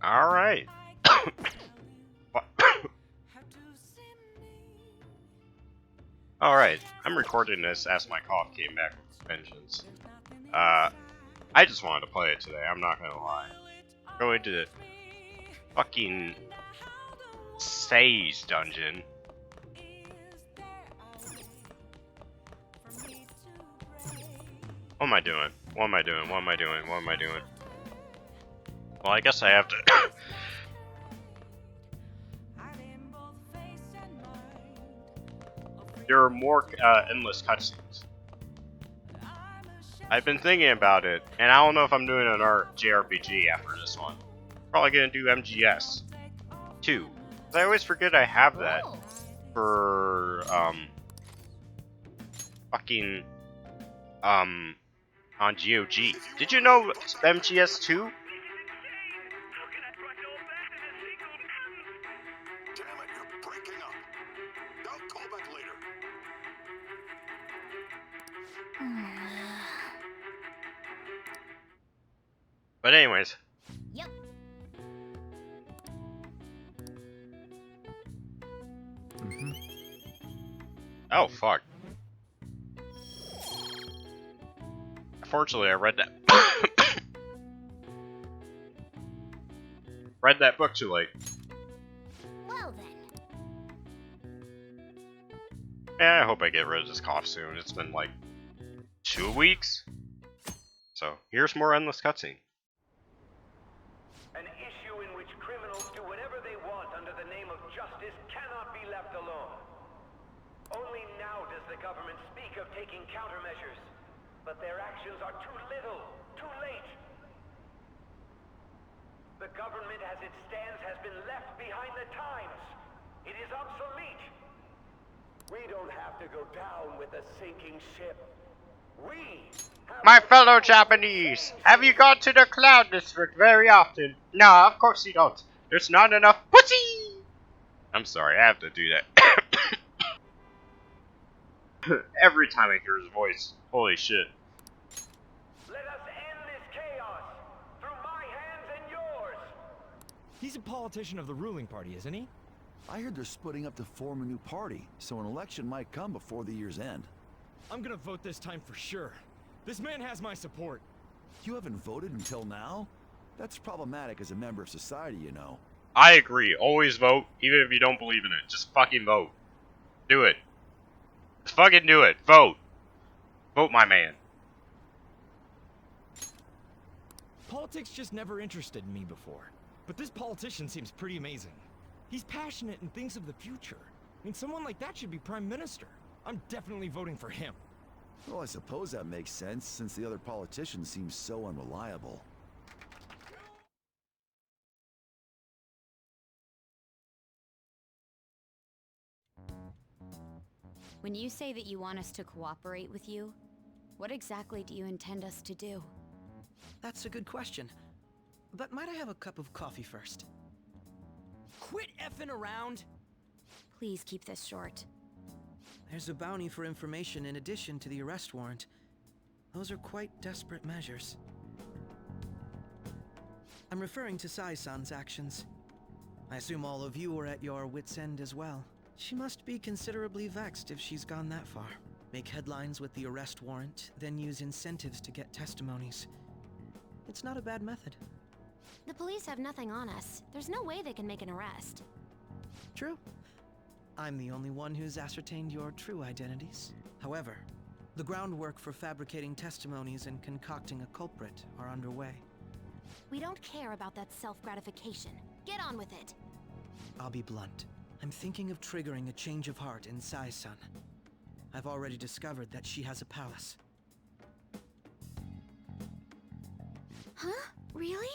All right. All right. I'm recording this as my cough came back with vengeance. I just wanted to play it today. I'm not gonna lie. Going to the fucking Sage dungeon. What am I doing? What am I doing? What am I doing? What am I doing? Well, I guess I have to. There are more endless cutscenes. I've been thinking about it, and I don't know if I'm doing an JRPG after this one. Probably gonna do MGS 2. I always forget I have that for fucking on GOG. Did you know MGS 2? But anyways. Yep. Oh fuck. Unfortunately, I read that book too late. Well then. Yeah, I hope I get rid of this cough soon. It's been like 2 weeks. So here's more endless cutscene. An issue in which criminals do whatever they want under the name of justice cannot be left alone. Only now does the government speak of taking countermeasures, but their actions are too little, too late. The government as it stands has been left behind the times. It is obsolete. We don't have to go down with a sinking ship. My fellow Japanese, have you gone to the Cloud District very often? No, of course you don't. There's not enough pussy! I'm sorry, I have to do that. Every time I hear his voice. Holy shit. Let us end this chaos through my hands and yours. He's a politician of the ruling party, isn't he? I heard they're splitting up to form a new party, so an election might come before the year's end. I'm gonna vote this time for sure. This man has my support. You haven't voted until now? That's problematic as a member of society, you know. I agree. Always vote, even if you don't believe in it. Just fucking vote. Do it. Just fucking do it. Vote. Vote, my man. Politics just never interested me before. But this politician seems pretty amazing. He's passionate and thinks of the future. I mean, someone like that should be prime minister. I'm definitely voting for him. Well, I suppose that makes sense, since the other politicians seem so unreliable. When you say that you want us to cooperate with you, what exactly do you intend us to do? That's a good question. But might I have a cup of coffee first? Quit effing around! Please keep this short. There's a bounty for information in addition to the arrest warrant. Those are quite desperate measures. I'm referring to Sai-san's actions. I assume all of you are at your wits' end as well. She must be considerably vexed if she's gone that far. Make headlines with the arrest warrant, then use incentives to get testimonies. It's not a bad method. The police have nothing on us. There's no way they can make an arrest. True. I'm the only one who's ascertained your true identities. However, the groundwork for fabricating testimonies and concocting a culprit are underway. We don't care about that self-gratification. Get on with it. I'll be blunt. I'm thinking of triggering a change of heart in Sai-san. I've already discovered that she has a palace. Huh? Really?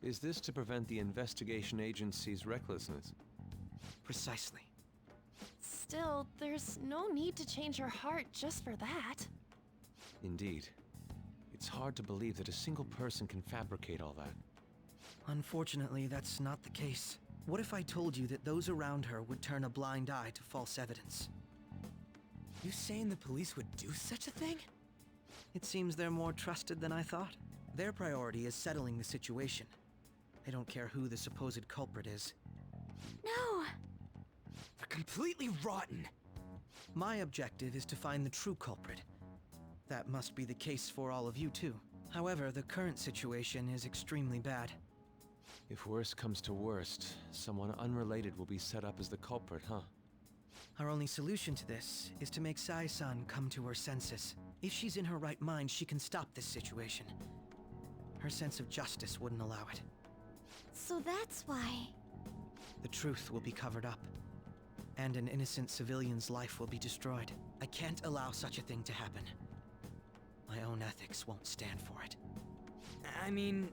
Is this to prevent the investigation agency's recklessness? Precisely. Still, there's no need to change her heart just for that. Indeed. It's hard to believe that a single person can fabricate all that. Unfortunately, that's not the case. What if I told you that those around her would turn a blind eye to false evidence? You saying the police would do such a thing? It seems they're more trusted than I thought. Their priority is settling the situation. I don't care who the supposed culprit is. No! They're completely rotten. My objective is to find the true culprit. That must be the case for all of you too. However, the current situation is extremely bad. If worst comes to worst, someone unrelated will be set up as the culprit, huh? Our only solution to this is to make Sai-san come to her senses. If she's in her right mind, she can stop this situation. Her sense of justice wouldn't allow it. So that's why. The truth will be covered up, and an innocent civilian's life will be destroyed. I can't allow such a thing to happen. My own ethics won't stand for it. I mean,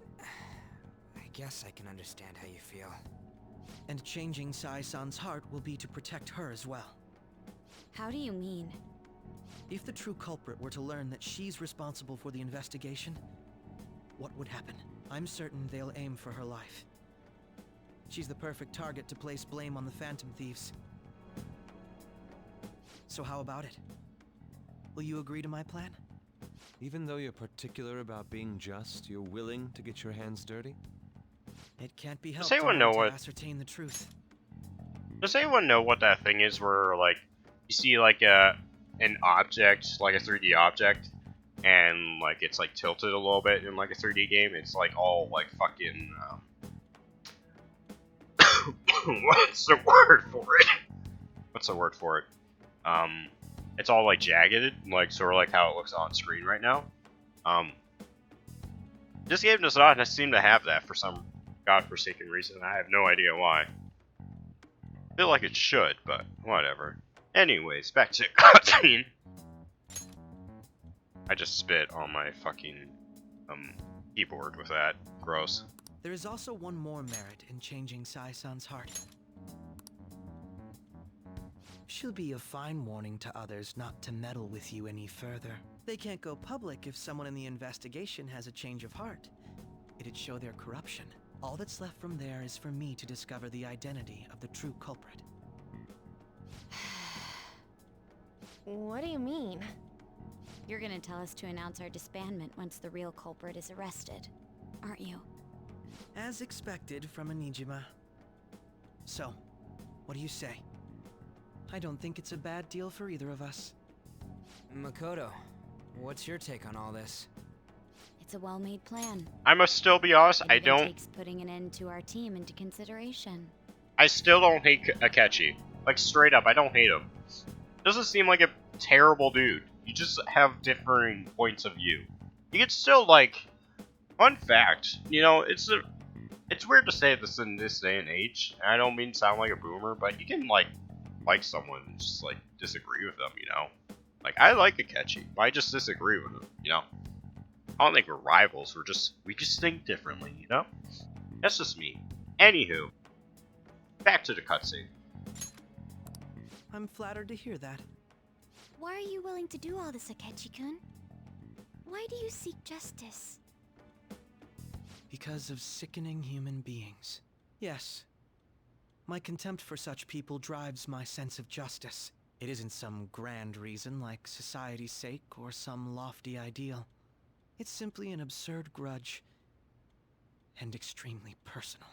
I guess I can understand how you feel. And changing Sai-san's heart will be to protect her as well. How do you mean? If the true culprit were to learn that she's responsible for the investigation, what would happen? I'm certain they'll aim for her life. She's the perfect target to place blame on the Phantom Thieves. So how about it? Will you agree to my plan? Even though you're particular about being just, you're willing to get your hands dirty? It can't be helped Does anyone know to what- ascertain the truth. Does anyone know what that thing is where, like, you see, like, an object, like a 3D object, and, like, it's, like, tilted a little bit in, like, a 3D game? It's, like, all, like, fucking, what's the word for it? What's the word for it? It's all, like, jagged, like, sort of like how it looks on screen right now. This game does not seem to have that for some godforsaken reason. I have no idea why. I feel like it should, but whatever. Anyways, back to cutscene. I just spit on my fucking keyboard with that. Gross. There is also one more merit in changing Sai-san's heart. She'll be a fine warning to others not to meddle with you any further. They can't go public if someone in the investigation has a change of heart. It'd show their corruption. All that's left from there is for me to discover the identity of the true culprit. What do you mean? You're gonna tell us to announce our disbandment once the real culprit is arrested, aren't you? As expected from a Nijima. So, what do you say? I don't think it's a bad deal for either of us. Makoto, what's your take on all this? It's a well-made plan. I must still be honest, It I even don't... takes putting an end to our team into consideration. I still don't hate Akechi. Like, straight up, I don't hate him. Doesn't seem like a terrible dude. You just have differing points of view. You can still, like... Fun fact, you know, it's weird to say this in this day and age. And I don't mean to sound like a boomer, but you can, like someone and just, like, disagree with them, you know? Like, I like Akechi, but I just disagree with him, you know? I don't think we're rivals, we just think differently, you know? That's just me. Anywho, back to the cutscene. I'm flattered to hear that. Why are you willing to do all this, Akechi-kun? Why do you seek justice? Because of sickening human beings. Yes. My contempt for such people drives my sense of justice. It isn't some grand reason like society's sake or some lofty ideal. It's simply an absurd grudge. And extremely personal.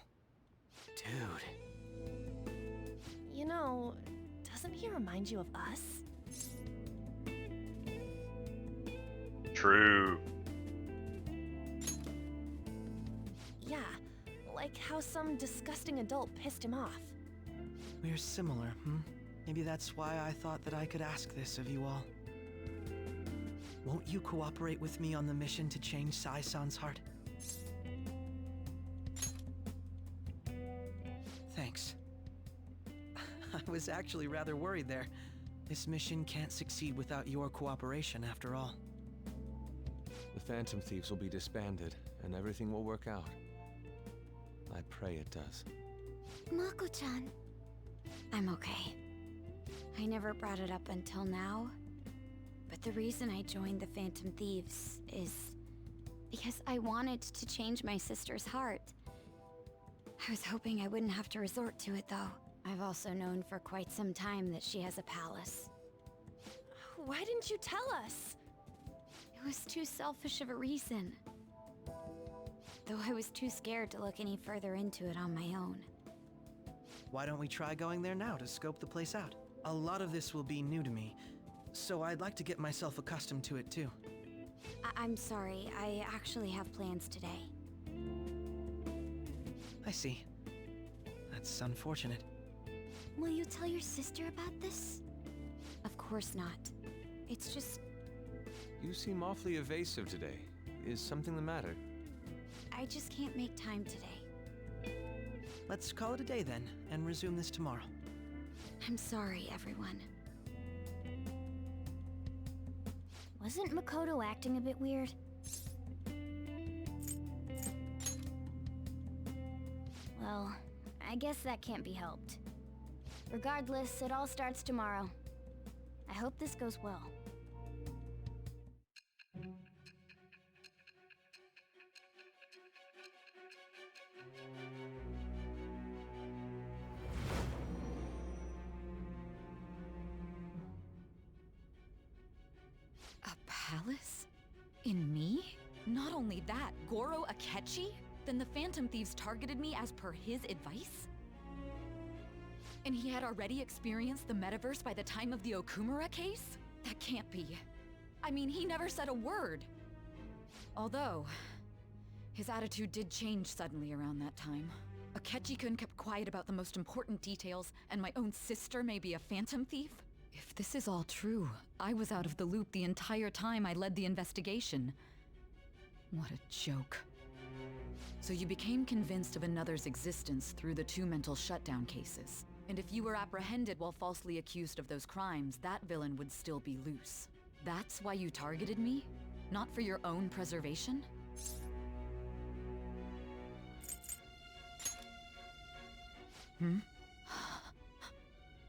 Dude. You know, doesn't he remind you of us? True. Yeah, like how some disgusting adult pissed him off. We're similar, Maybe that's why I thought that I could ask this of you all. Won't you cooperate with me on the mission to change Sai-san's heart? Thanks. I was actually rather worried there. This mission can't succeed without your cooperation, after all. The Phantom Thieves will be disbanded, and everything will work out. I pray it does. Mako-chan. I'm okay. I never brought it up until now, but the reason I joined the Phantom Thieves is because I wanted to change my sister's heart. I was hoping I wouldn't have to resort to it, though. I've also known for quite some time that she has a palace. Why didn't you tell us? It was too selfish of a reason. though I was too scared to look any further into it on my own. Why don't we try going there now to scope the place out? A lot of this will be new to me, so I'd like to get myself accustomed to it too. I'm sorry, I actually have plans today. I see. That's unfortunate. Will you tell your sister about this? Of course not. It's just... You seem awfully evasive today. Is something the matter? I just can't make time today. Let's call it a day then, and resume this tomorrow. I'm sorry, everyone. Wasn't Makoto acting a bit weird? Well, I guess that can't be helped. Regardless, it all starts tomorrow. I hope this goes well. A palace? In me? Not only that, Goro Akechi? Then the Phantom Thieves targeted me as per his advice? And he had already experienced the metaverse by the time of the Okumura case? That can't be. I mean, he never said a word. Although, his attitude did change suddenly around that time. Akechi-kun kept quiet about the most important details, and my own sister may be a Phantom Thief? If this is all true, I was out of the loop the entire time I led the investigation. What a joke. So you became convinced of another's existence through the 2 mental shutdown cases. And if you were apprehended while falsely accused of those crimes, that villain would still be loose. That's why you targeted me? Not for your own preservation?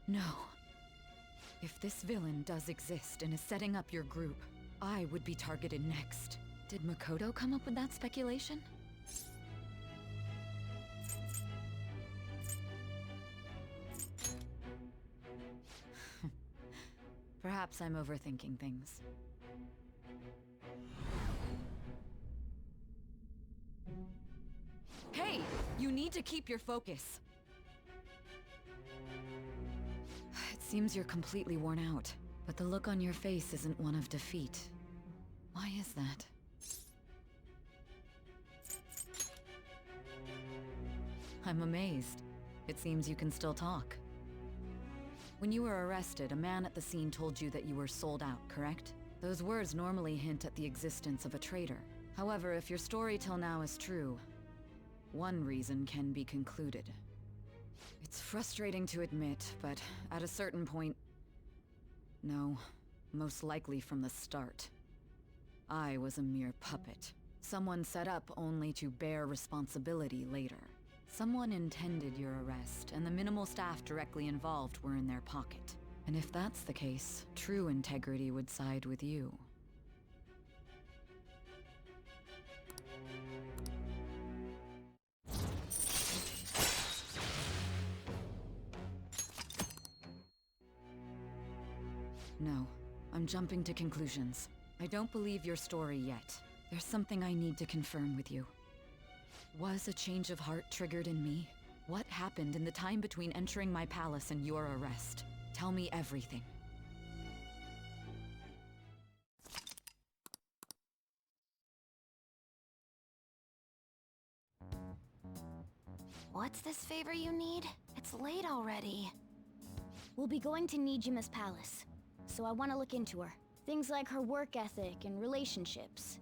No. If this villain does exist and is setting up your group, I would be targeted next. Did Makoto come up with that speculation? Perhaps I'm overthinking things. Hey! You need to keep your focus. It seems you're completely worn out, but the look on your face isn't one of defeat. Why is that? I'm amazed. It seems you can still talk. When you were arrested, a man at the scene told you that you were sold out, correct? Those words normally hint at the existence of a traitor. However, if your story till now is true, one reason can be concluded. It's frustrating to admit, but at a certain point... No, most likely from the start. I was a mere puppet. Someone set up only to bear responsibility later. Someone intended your arrest, and the minimal staff directly involved were in their pocket. And if that's the case, true integrity would side with you. No, I'm jumping to conclusions. I don't believe your story yet. There's something I need to confirm with you. Was a change of heart triggered in me? What happened in the time between entering my palace and your arrest? Tell me everything. What's this favor you need? It's late already. We'll be going to Nijima's palace, so I want to look into her. Things like her work ethic and relationships.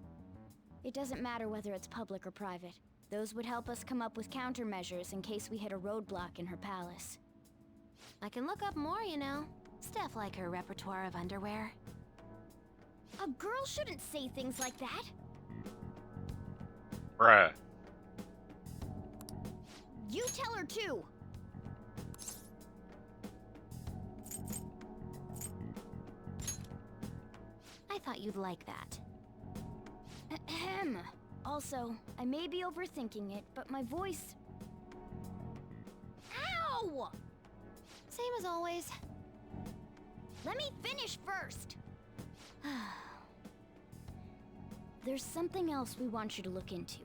It doesn't matter whether it's public or private. Those would help us come up with countermeasures in case we hit a roadblock in her palace. I can look up more, you know. Stuff like her repertoire of underwear. A girl shouldn't say things like that. Bruh. You tell her too. I thought you'd like that. Ahem. Also, I may be overthinking it, but my voice... Ow! Same as always. Let me finish first. There's something else we want you to look into.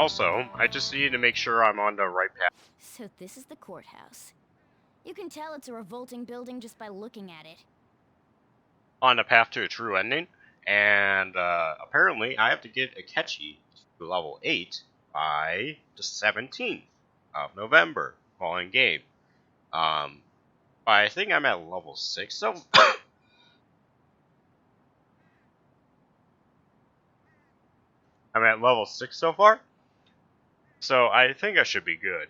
Also, I just need to make sure I'm on the right path. So this is the courthouse. You can tell it's a revolting building just by looking at it. On the path to a true ending. And apparently, I have to get Akechi to level 8 by the 17th of November, following game. But I think I'm at level 6, so... I'm at level 6 so far. So I think I should be good.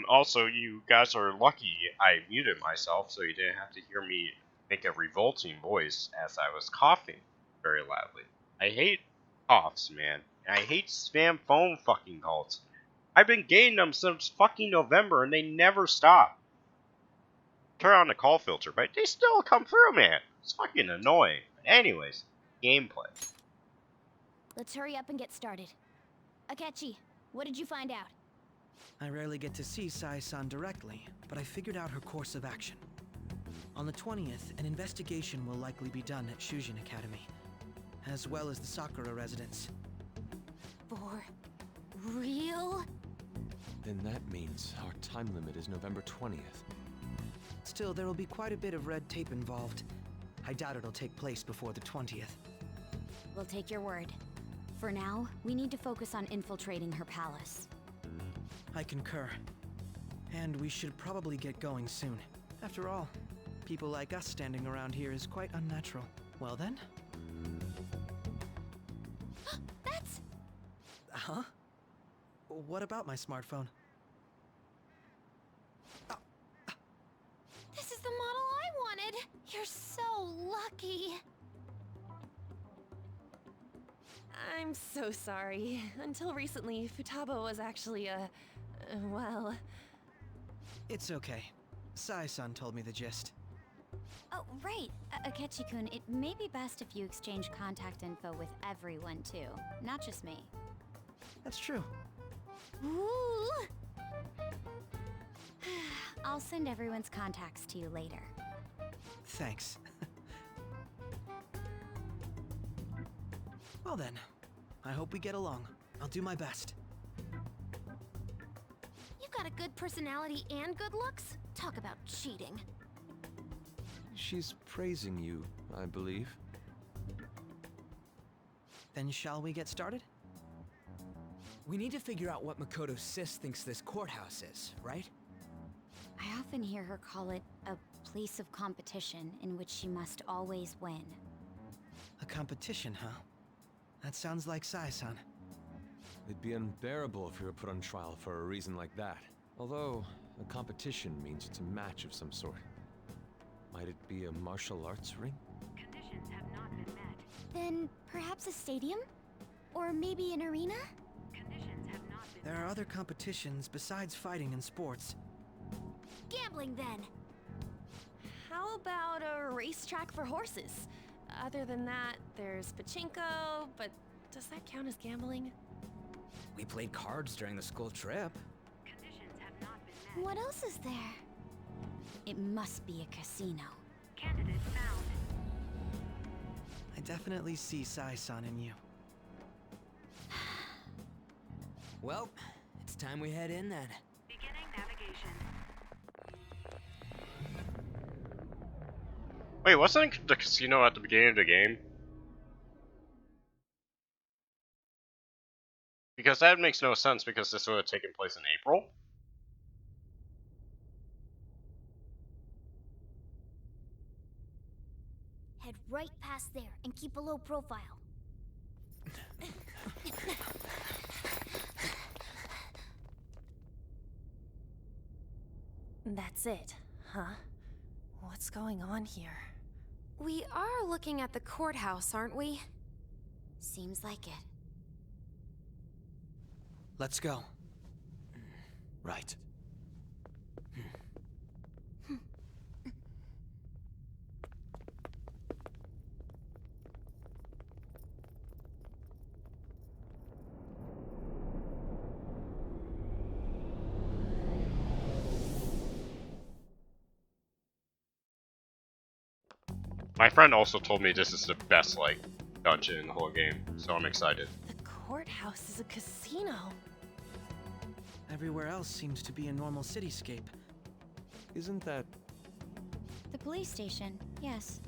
Also, you guys are lucky I muted myself so you didn't have to hear me make a revolting voice as I was coughing very loudly. I hate coughs, man. And I hate spam phone fucking calls. I've been getting them since fucking November and they never stop. Turn on the call filter, but they still come through, man. It's fucking annoying. But anyways, gameplay. Let's hurry up and get started. Akechi, what did you find out? I rarely get to see Sai-san directly, but I figured out her course of action. On the 20th, an investigation will likely be done at Shujin Academy, as well as the Sakura residence. For real? Then that means our time limit is November 20th. Still, there will be quite a bit of red tape involved. I doubt it'll take place before the 20th. We'll take your word. For now, we need to focus on infiltrating her palace. I concur. And we should probably get going soon. After all, people like us standing around here is quite unnatural. Well then? That's... Huh? What about my smartphone? This is the model I wanted! You're so lucky! I'm so sorry. Until recently, Futaba was actually well... It's okay. Sai-san told me the gist. Oh, right. Akechi-kun, it may be best if you exchange contact info with everyone, too. Not just me. That's true. Ooh! I'll send everyone's contacts to you later. Thanks. Well then, I hope we get along. I'll do my best. You've got a good personality and good looks? Talk about cheating. She's praising you, I believe. Then shall we get started? We need to figure out what Makoto Sis thinks this courthouse is, right? I often hear her call it a place of competition in which she must always win. A competition, huh? That sounds like Sai-san. It'd be unbearable if we were put on trial for a reason like that. Although, a competition means it's a match of some sort. Might it be a martial arts ring? Conditions have not been met. Then perhaps a stadium? Or maybe an arena? Conditions have not been There are other competitions besides fighting and sports. Gambling, then! How about a racetrack for horses? Other than that, there's pachinko, but does that count as gambling? We played cards during the school trip. Conditions have not been met. What else is there? It must be a casino. Candidate found. I definitely see Sai-san in you. Well, it's time we head in then. Beginning navigation. Wait, wasn't the casino at the beginning of the game? Because that makes no sense because this would have taken place in April. Head right past there and keep a low profile. That's it, huh? What's going on here? We are looking at the courthouse, aren't we? Seems like it. Let's go. Right. My friend also told me this is the best, like, dungeon in the whole game, so I'm excited. The courthouse is a casino. Everywhere else seems to be a normal cityscape. Isn't that... The police station, yes.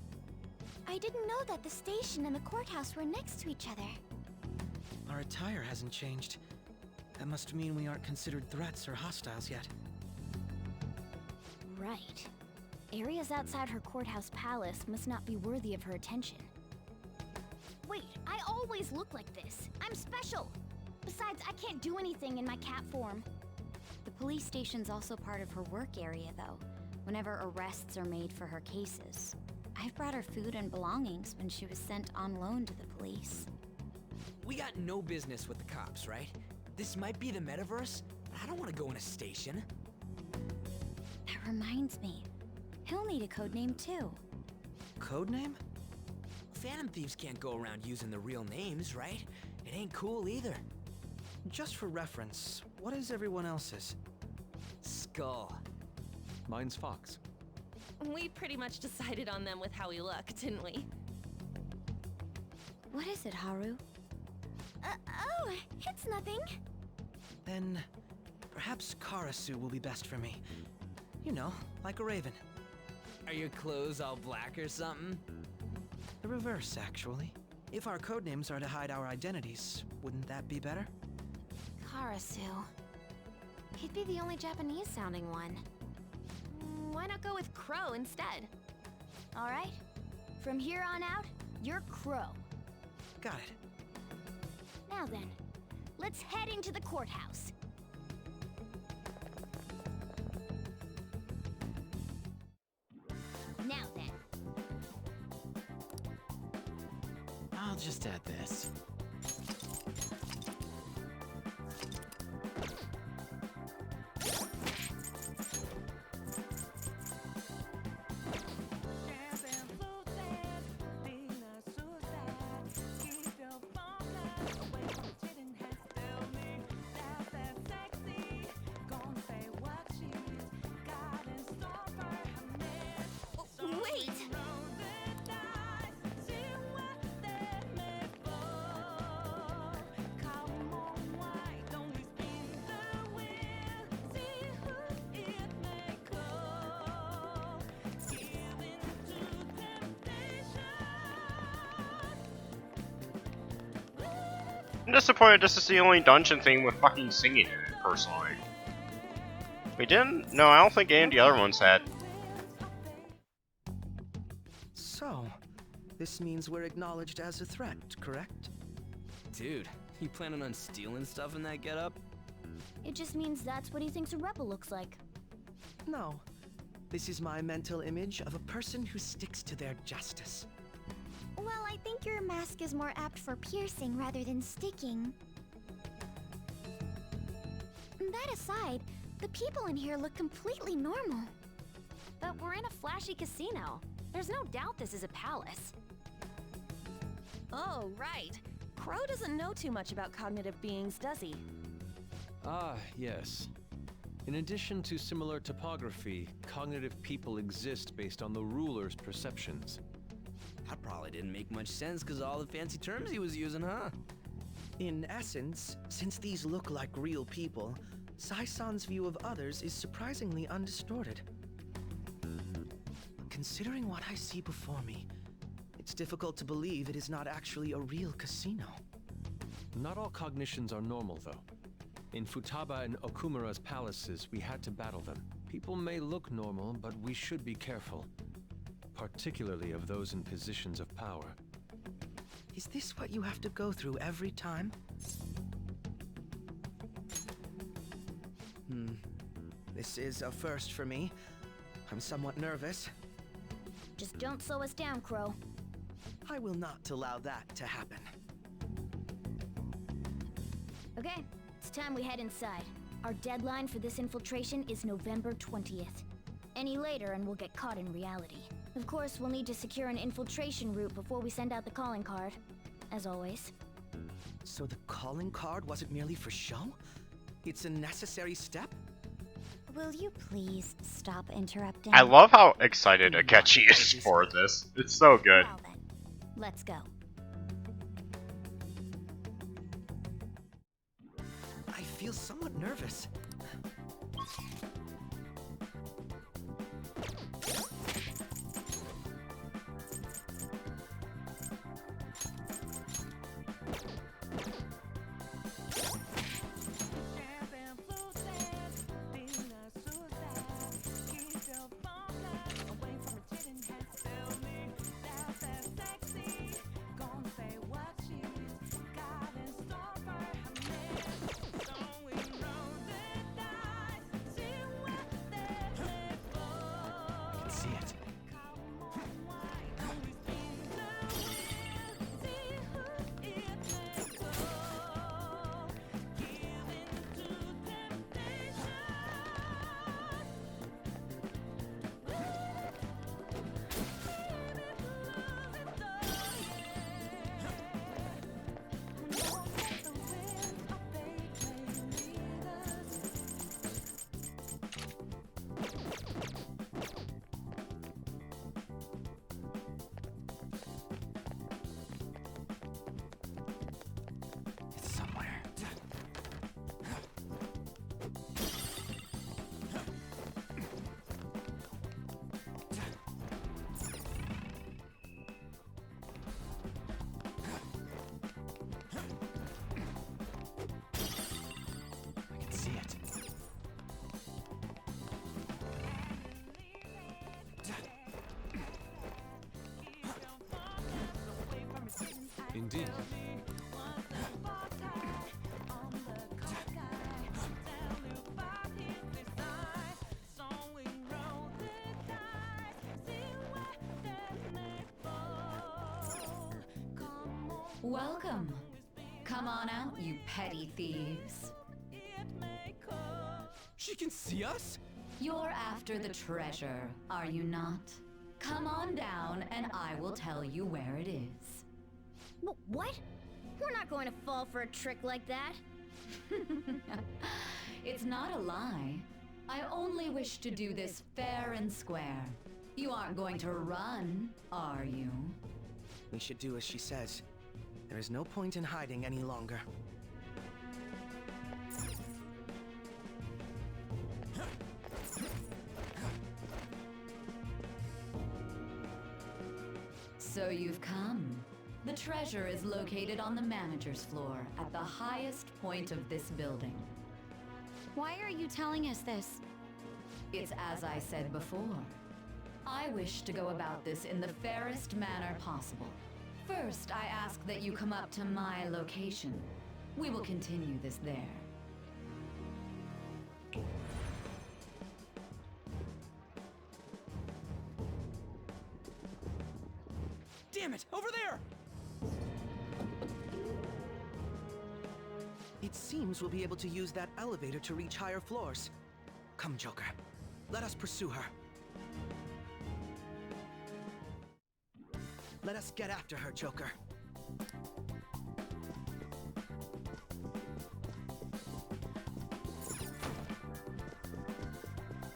I didn't know that the station and the courthouse were next to each other. Our attire hasn't changed. That must mean we aren't considered threats or hostiles yet. Right. Areas outside her courthouse palace must not be worthy of her attention. Wait, I always look like this. I'm special. Besides, I can't do anything in my cat form. The police station's also part of her work area, though, whenever arrests are made for her cases. I've brought her food and belongings when she was sent on loan to the police. We got no business with the cops, right? This might be the metaverse, but I don't want to go in a station. That reminds me. He'll need a codename, too. Codename? Phantom thieves can't go around using the real names, right? It ain't cool either. Just for reference, what is everyone else's? Skull. Mine's Fox. We pretty much decided on them with how we look, didn't we? What is it, Haru? Oh, it's nothing. Then, perhaps Karasu will be best for me. You know, like a raven. Are your clothes all black or something? The reverse, actually. If our codenames are to hide our identities, wouldn't that be better? Karasu. He'd be the only Japanese-sounding one. Why not go with Crow instead? All right. From here on out, you're Crow. Got it. Now then, let's head into the courthouse. Now then. I'll just add this. Wait! I'm disappointed this is the only dungeon thing with fucking singing in it, personally. We didn't? No, I don't think any of the other ones had. So, this means we're acknowledged as a threat, correct? Dude, you planning on stealing stuff in that getup? It just means that's what he thinks a rebel looks like. No. This is my mental image of a person who sticks to their justice. Well, I think your mask is more apt for piercing rather than sticking. That aside, the people in here look completely normal. But we're in a flashy casino. There's no doubt this is a palace. Oh, right. Crow doesn't know too much about cognitive beings, does he? Ah, yes. In addition to similar topography, cognitive people exist based on the ruler's perceptions. That probably didn't make much sense because of all the fancy terms he was using, huh? In essence, since these look like real people, Sai-san's view of others is surprisingly undistorted. Considering what I see before me, it's difficult to believe it is not actually a real casino. Not all cognitions are normal, though. In Futaba and Okumura's palaces, we had to battle them. People may look normal, but we should be careful. Particularly of those in positions of power. Is this what you have to go through every time? This is a first for me. I'm somewhat nervous. Just don't slow us down, Crow. I will not allow that to happen. Okay, it's time we head inside. Our deadline for this infiltration is November 20th. Any later and we'll get caught in reality. Of course, we'll need to secure an infiltration route before we send out the calling card. As always. So the calling card wasn't merely for show? It's a necessary step? Will you please stop interrupting? I love how excited Akechi is for this. It's so good. Well then, let's go. I feel somewhat nervous. indeed. Welcome. Come on out, you petty thieves. She can see us? You're after the treasure, are you not? Come on down and I will tell you where it is. What? We're not going to fall for a trick like that. It's not a lie. I only wish to do this fair and square. You aren't going to run, are you? We should do as she says. There is no point in hiding any longer. So you've come. The treasure is located on the manager's floor at the highest point of this building. Why are you telling us this? It's as I said before. I wish to go about this in the fairest manner possible. First, I ask that you come up to my location. We will continue this there. Damn it! Over there! It seems we'll be able to use that elevator to reach higher floors. Come, Joker. Let us pursue her. Let us get after her, Joker.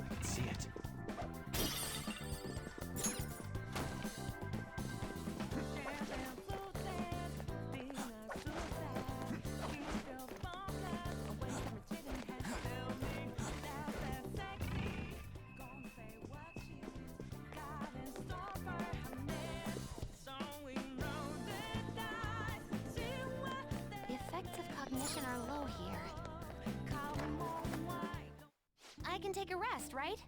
I can see it. Are low here. I can take a rest, right?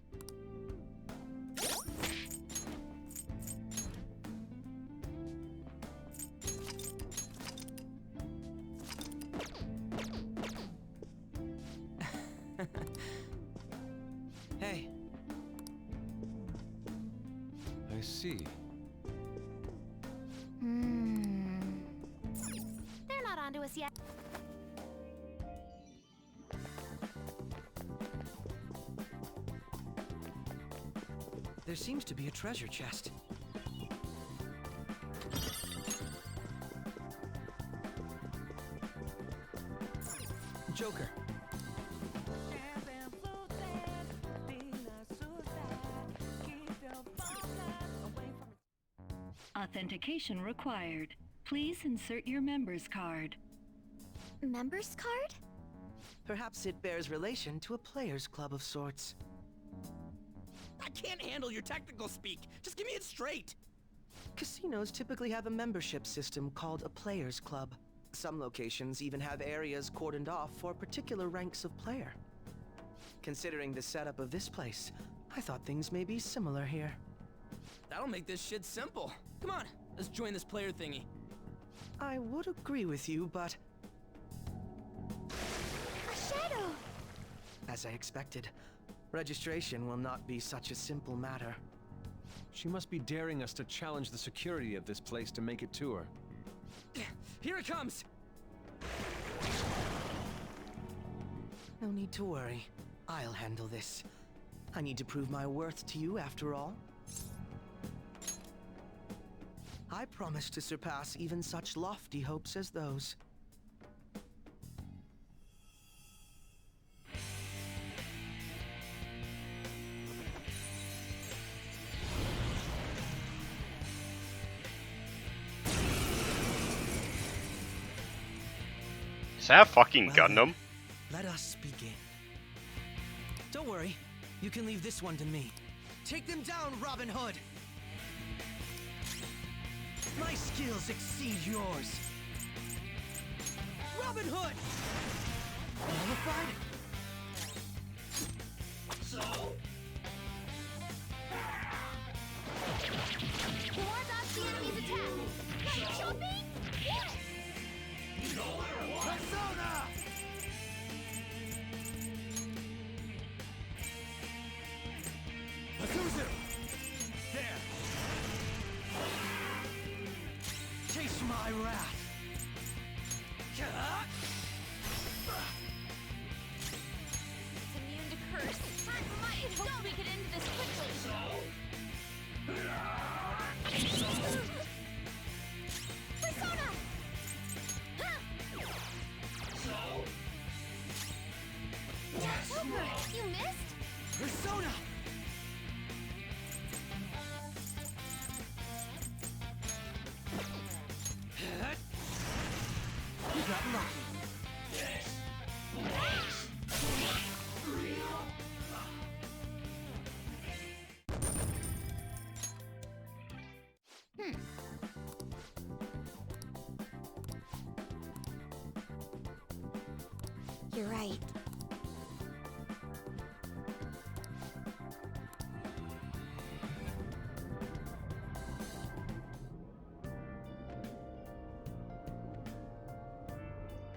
Hey. I see. They're not onto us yet. There seems to be a treasure chest. Joker. Authentication required. Please insert your member's card. Member's card? Perhaps it bears relation to a players' club of sorts. I can't handle your technical speak. Just give me it straight. Casinos typically have a membership system called a players' club. Some locations even have areas cordoned off for particular ranks of player. Considering the setup of this place, I thought things may be similar here. That'll make this shit simple. Come on, let's join this player thingy. I would agree with you, but... A shadow! As I expected, registration will not be such a simple matter. She must be daring us to challenge the security of this place to make it to her. Here it comes! No need to worry. I'll handle this. I need to prove my worth to you after all. I promise to surpass even such lofty hopes as those. Is that a fucking Gundam? Let us begin. Don't worry, you can leave this one to me. Take them down, Robin Hood! My skills exceed yours. Robin Hood! Qualified? So? Ward off the enemy's attack! Like jumping? Yes! Persona! You got lucky. You're right.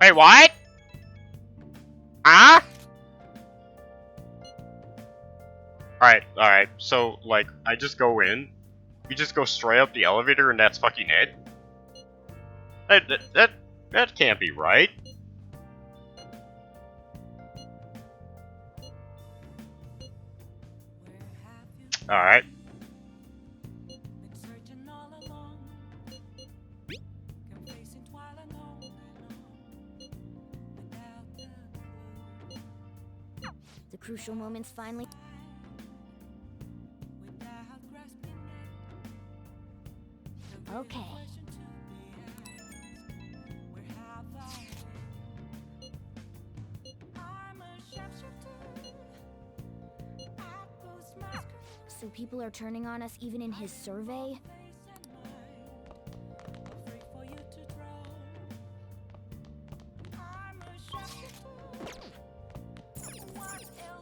Wait, what? Huh? Alright, so, like, I just go in, you just go straight up the elevator and that's fucking it? That can't be right. Alright. The crucial moments finally. Okay. So people are turning on us even in his survey?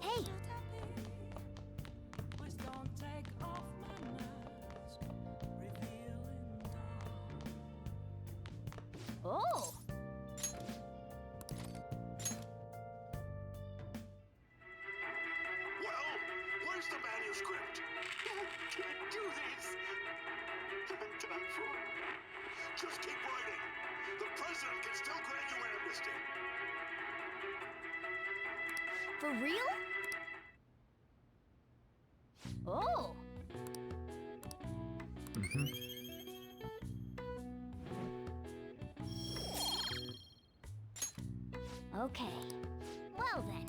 Hey! Oh! Where's the manuscript? I can't do this. I'm done for. Just keep writing. The president can still grant you amnesty. For real? Oh! Okay. Well then.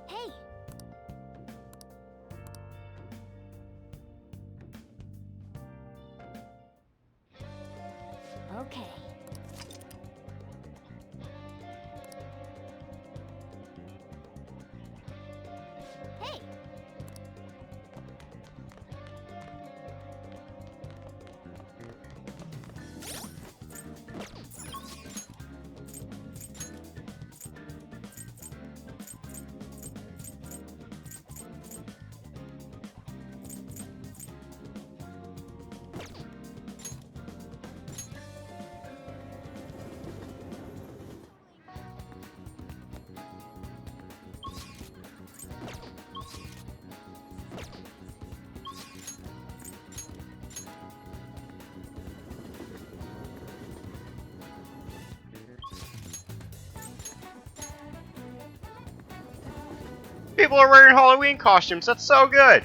Hey! Okay. Hey! People are wearing Halloween costumes, that's so good!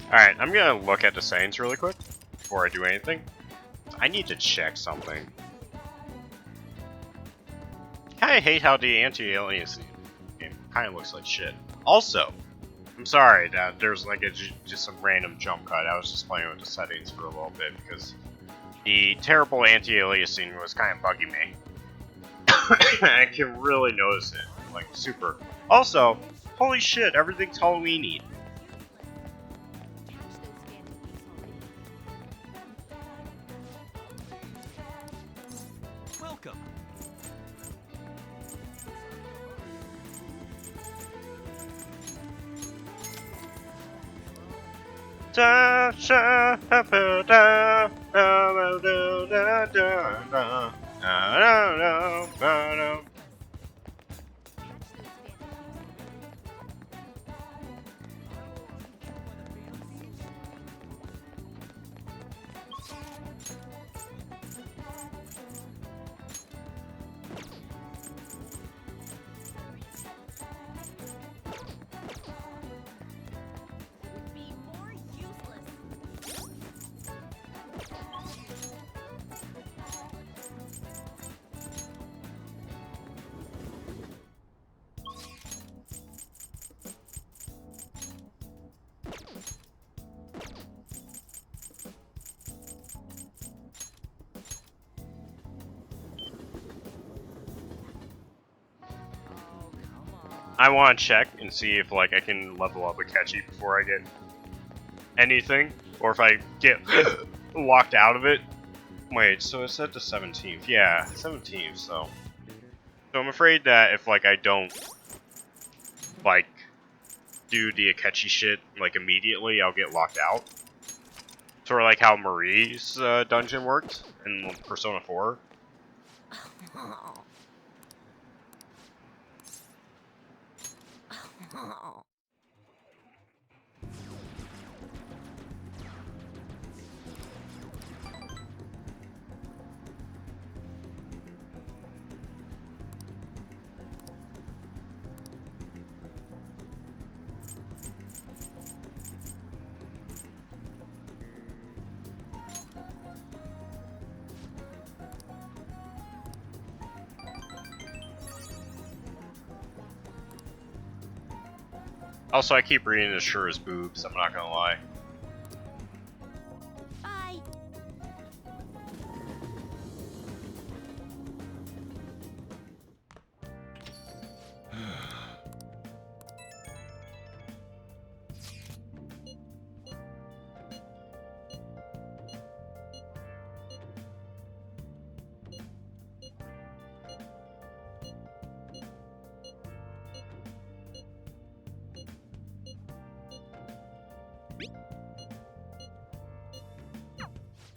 Alright, I'm gonna look at the settings really quick before I do anything. I need to check something. I hate how the anti-aliasing game kind of looks like shit. Also, I'm sorry that there's like just some random jump cut. I was just playing with the settings for a little bit because the terrible anti-aliasing was kind of bugging me. I can really notice it, like super. Also, holy shit, everything's Halloween-y. Welcome. I want to check and see if like I can level up Akechi before I get anything, or if I get locked out of it. Wait, so it's at the 17th. Yeah, 17th. So I'm afraid that if like I don't like do the Akechi shit like immediately, I'll get locked out. Sort of like how Marie's dungeon worked in Persona 4. Also, I keep reading Ashura's boobs, I'm not gonna lie. Bye.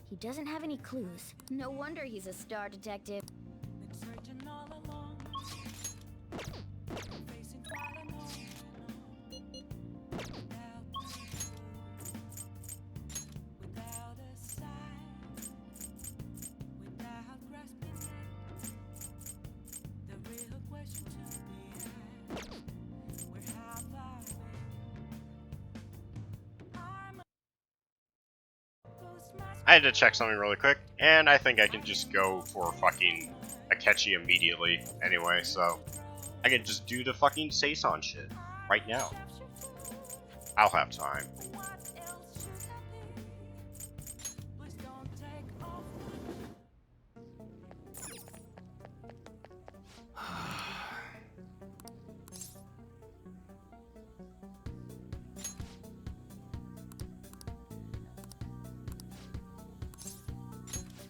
He doesn't have any clues. No wonder he's a star detective. I had to check something really quick, and I think I can just go for fucking Akechi immediately anyway, so I can just do the fucking Saison shit right now. I'll have time.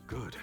Good.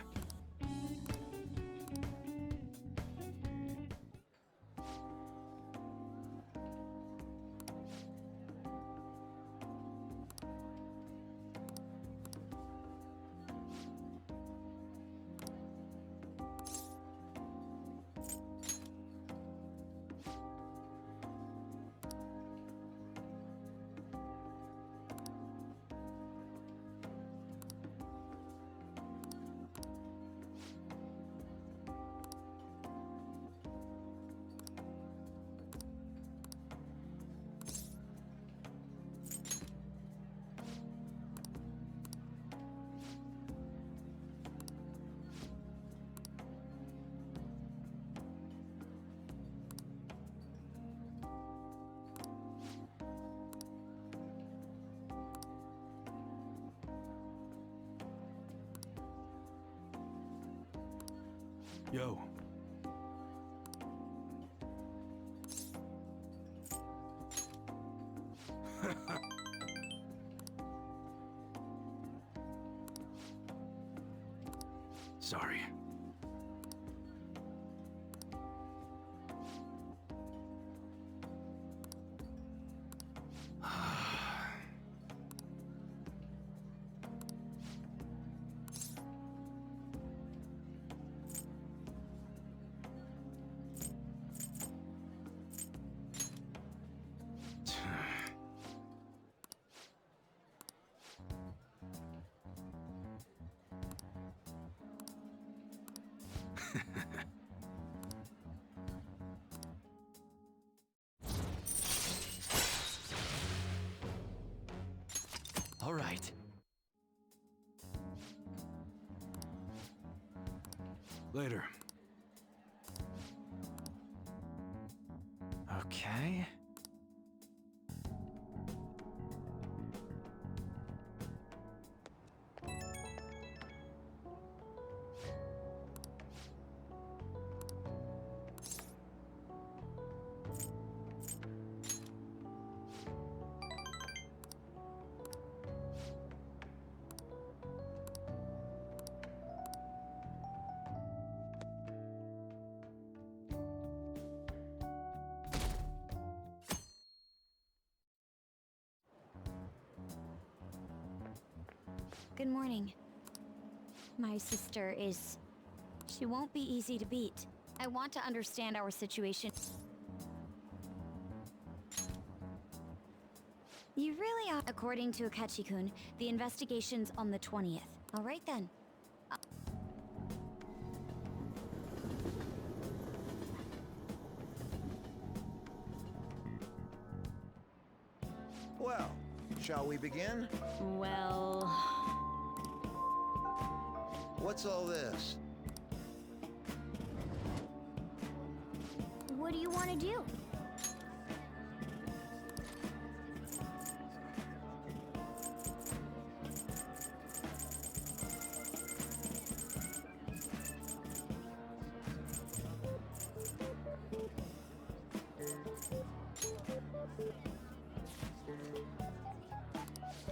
Yo. Sorry. All right. Later. Okay. Good morning. My sister is... She won't be easy to beat. I want to understand our situation. You really are... According to Akechi-kun, the investigation's on the 20th. Alright then. Well, shall we begin? Well... What's all this? What do you want to do?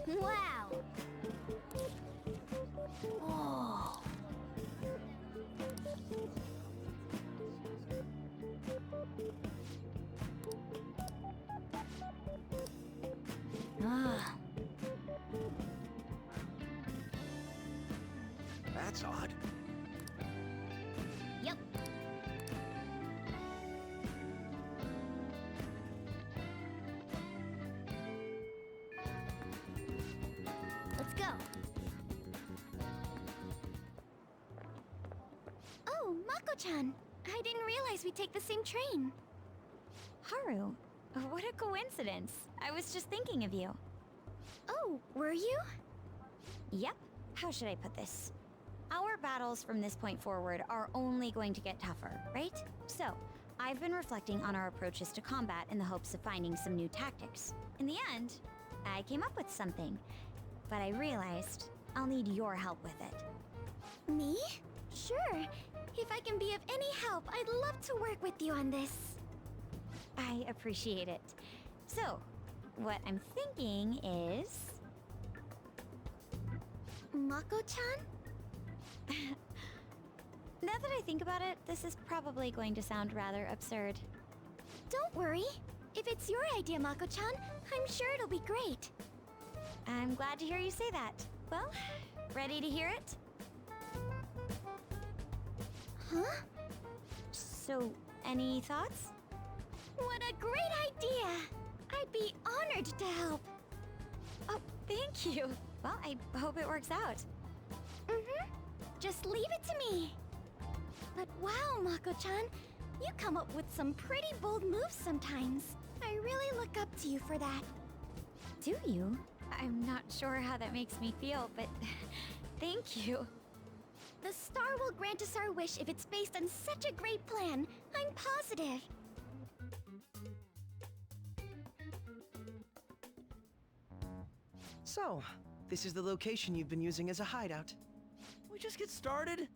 Wow! Oh. Ah. That's odd. Yep. Let's go. Oh, Mako-chan. I didn't realize we'd take the same train. Haru, what a coincidence. I was just thinking of you. Oh, were you? Yep. How should I put this? Our battles from this point forward are only going to get tougher, right? So, I've been reflecting on our approaches to combat in the hopes of finding some new tactics. In the end, I came up with something, but I realized I'll need your help with it. Me? Sure. If I can be of any help, I'd love to work with you on this. I appreciate it. So, what I'm thinking is... Mako-chan? Now that I think about it, this is probably going to sound rather absurd. Don't worry. If it's your idea, Mako-chan, I'm sure it'll be great. I'm glad to hear you say that. Well, ready to hear it? Huh? So, any thoughts? What a great idea! I'd be honored to help. Oh, thank you. Well, I hope it works out. Mm-hmm. Just leave it to me. But wow, Mako-chan, you come up with some pretty bold moves sometimes. I really look up to you for that. Do you? I'm not sure how that makes me feel, but thank you. The star will grant us our wish if it's based on such a great plan. I'm positive. So, this is the location you've been using as a hideout. We just get started?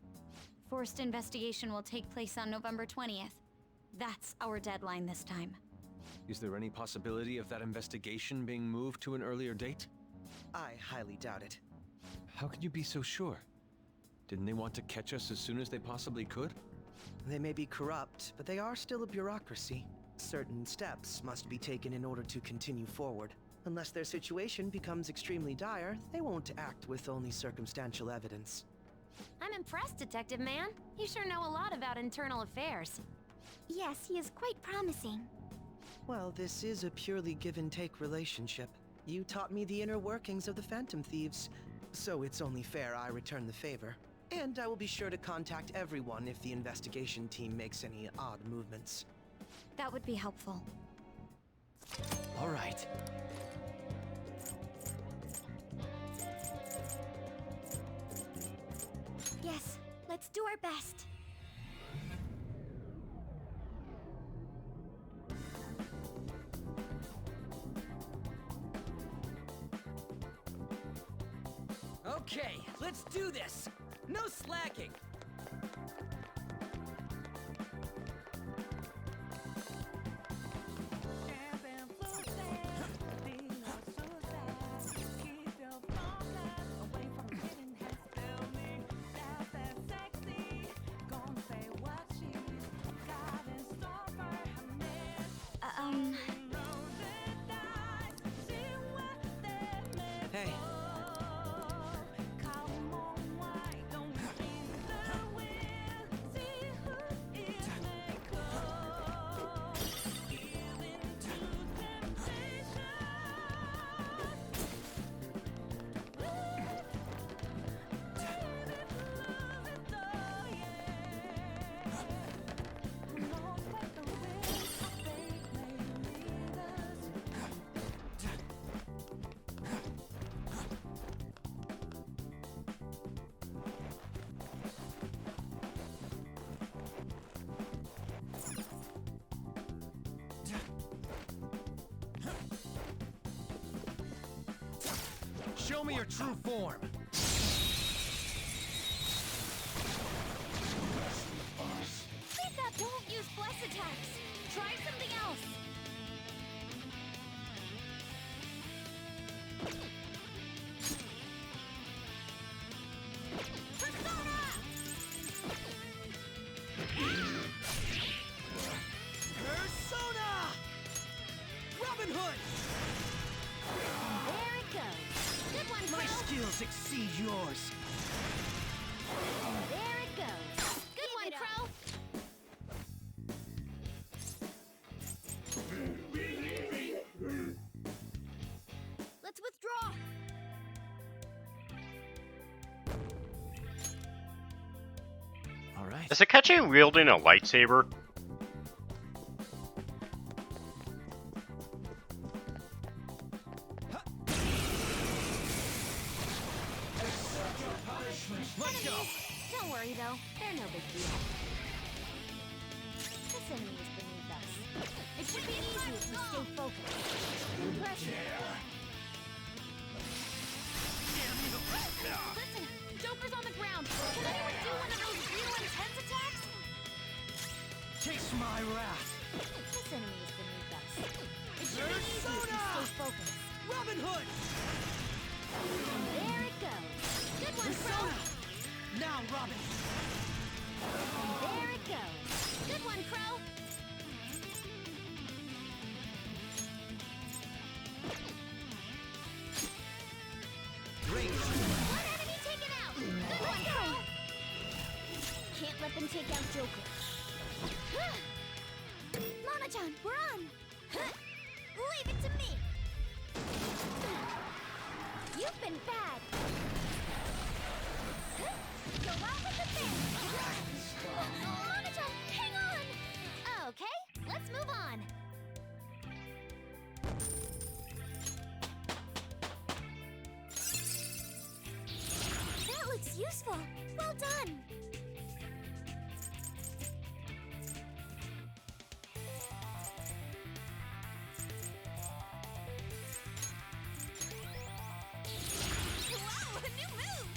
Forced investigation will take place on November 20th. That's our deadline this time. Is there any possibility of that investigation being moved to an earlier date? I highly doubt it. How can you be so sure? Didn't they want to catch us as soon as they possibly could? They may be corrupt, but they are still a bureaucracy. Certain steps must be taken in order to continue forward. Unless their situation becomes extremely dire, they won't act with only circumstantial evidence. I'm impressed, Detective Man. You sure know a lot about internal affairs. Yes, he is quite promising. Well, this is a purely give-and-take relationship. You taught me the inner workings of the Phantom Thieves, so it's only fair I return the favor. And I will be sure to contact everyone if the investigation team makes any odd movements. That would be helpful. All right. Let's do our best. Okay, let's do this. No slacking. Hey. Show me your true form. Pika, don't use bless attacks. Try something else. Persona! Persona! Robin Hood! There it goes. Good one, My Crow. skills exceed yours. There it goes. Good one, Crow. Let's withdraw. All right. Is Akechi wielding a lightsaber? Let's go. Don't worry, though. They're no big deal. This enemy is beneath us. It should be easy if we stay focused. No pressure. Listen, Joker's on the ground. Can anyone do one of those real intense attacks? Chase my wrath. This enemy is beneath us. It should be easy if we stay focused. Robin Hood! There it goes. Good one, Crow. Persona! Now, Robin! There it goes. Good one, Crow. Great. One enemy taken out. Good one, Crow. Can't let them take out Joker. Mona-chan, we're on. Leave it to me. You've been bad. Go out with the thing. Mona-chan, hang on. Okay, let's move on. That looks useful. Well done. Wow, a new move!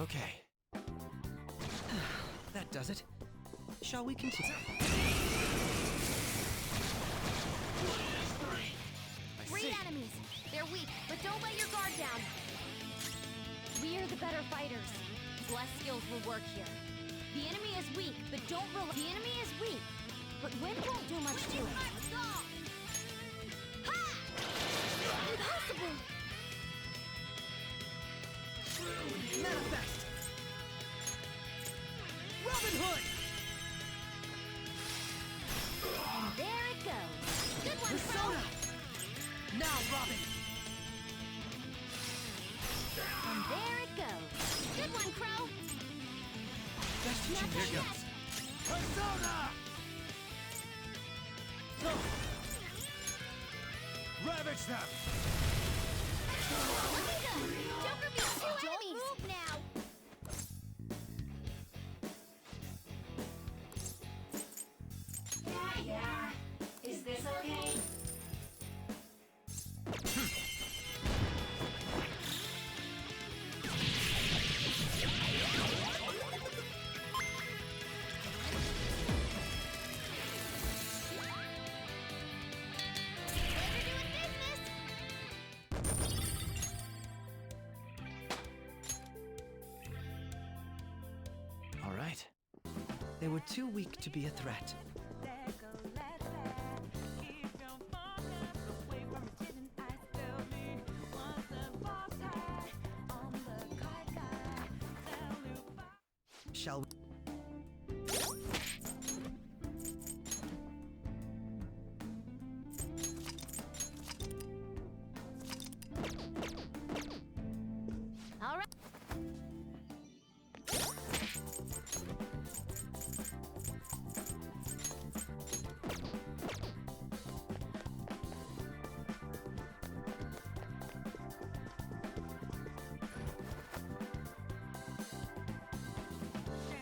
Okay. That does it. Shall we continue? Read enemies. They're weak, but don't let your guard down. We are the better fighters. Bless skills will work here. The enemy is weak, but don't rely. The enemy is weak, but wind won't do much to it. Ha! Impossible! Manifest! Robin Hood! And there it goes. Good one, Persona! Now, Robin! And there it goes. Good one, Crow. Best Not here yet. goes. Persona! Ravage them! Joker beats 2 enemies! Move now! Yeah. Is this okay? All right. They were too weak to be a threat. Shall we? All right.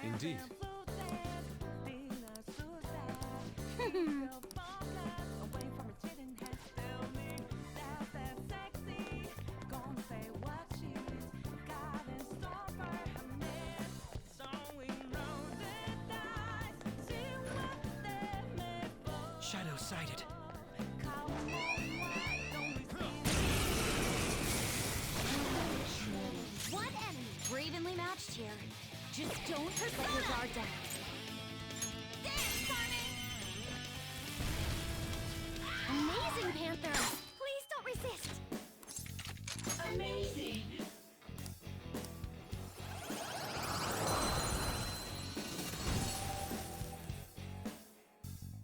Indeed. Shadow sighted. One enemy. We're evenly matched here. Just don't let your guard down. Amazing, Panther! Please don't resist! Amazing.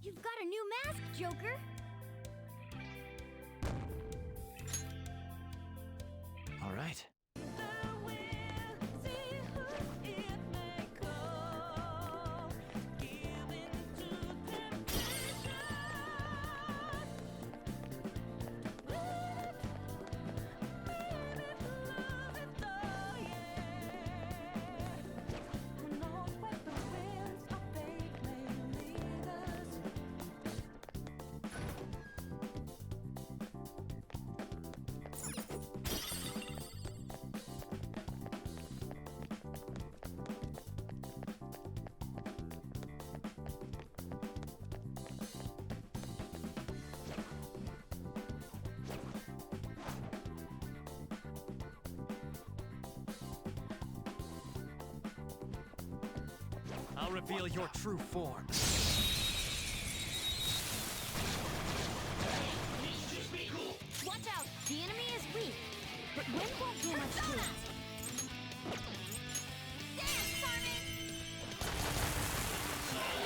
You've got a new mask, Joker! All right. I'll reveal your true form. Watch out! The enemy is weak, but wind won't do much to it.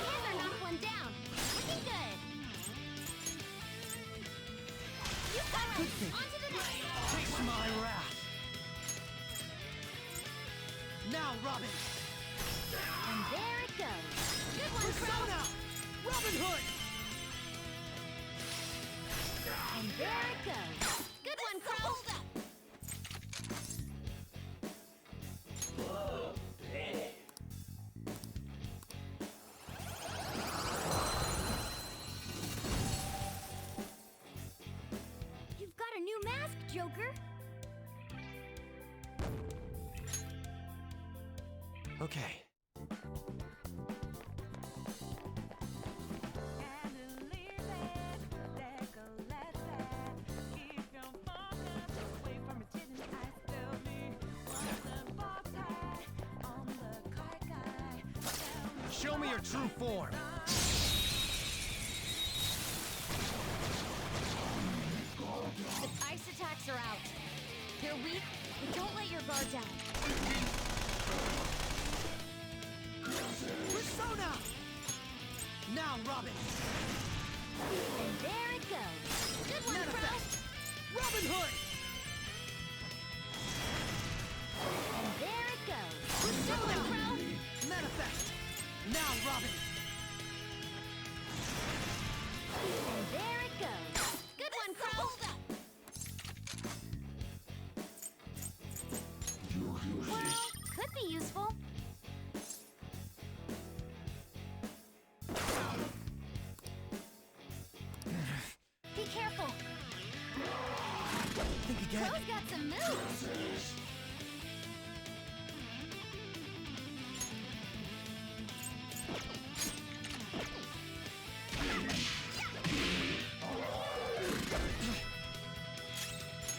Panther knocked one down. Looking good. You got it. On to the next. Taste my wrath. Now, Robin. And there it goes. Good one, Persona! Crow. Robin Hood! And there it goes. Good one, Crow. You've got a new mask, Joker. Okay. Show me your true form. The ice attacks are out. They're weak, but don't let your guard down. Persona! Now, Robin! And there it goes. Good one, Manifest! Crow. Robin Hood! And there it goes. Good Persona! one, Crow. Manifest! Now, Robin! be useful. Be careful. Think again. Cro's got some moves.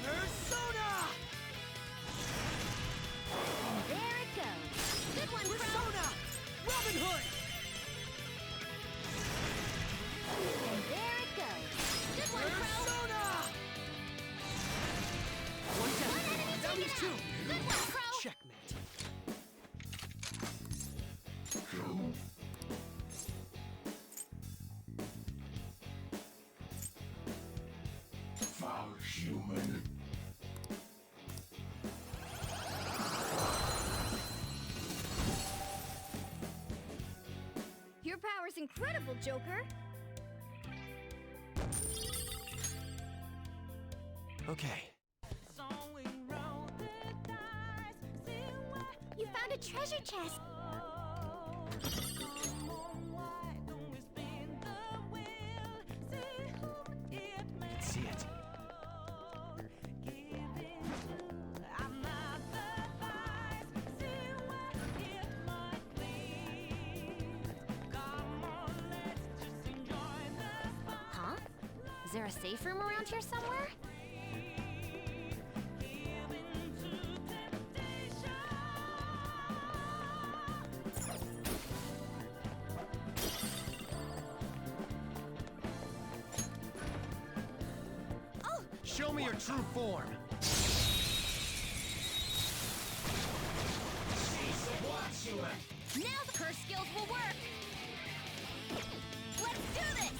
Persona! There it goes. Good one, Crow. Persona! Robin Hood! And there it goes. Good one, Crow. Persona! One down. One enemy Down taken to two. out. Good one, Crow. Checkmate. Foul human. Your power's incredible, Joker. Okay. You found a treasure chest. See it. Huh? Is there a safe room around here somewhere? Show me your true form. Now the curse skills will work! Let's do this!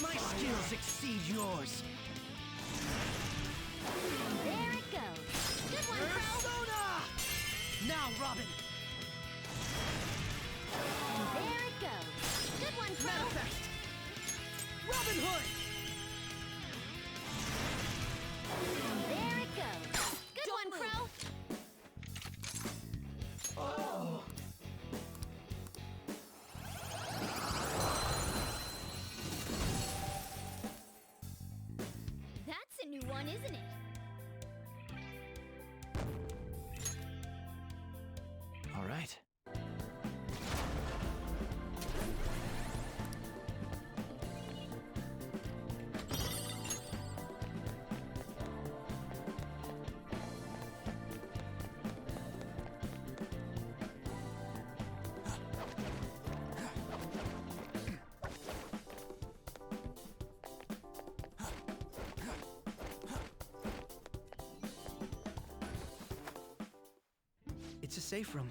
My skills exceed yours. There it goes. Good one, Crow! Persona! Now, Robin. There it goes. Good one, Crow! Manifest. Robin Hood. There it goes. Good one, Crow! Oh. That's a new one, isn't it? All right. It's a safe room.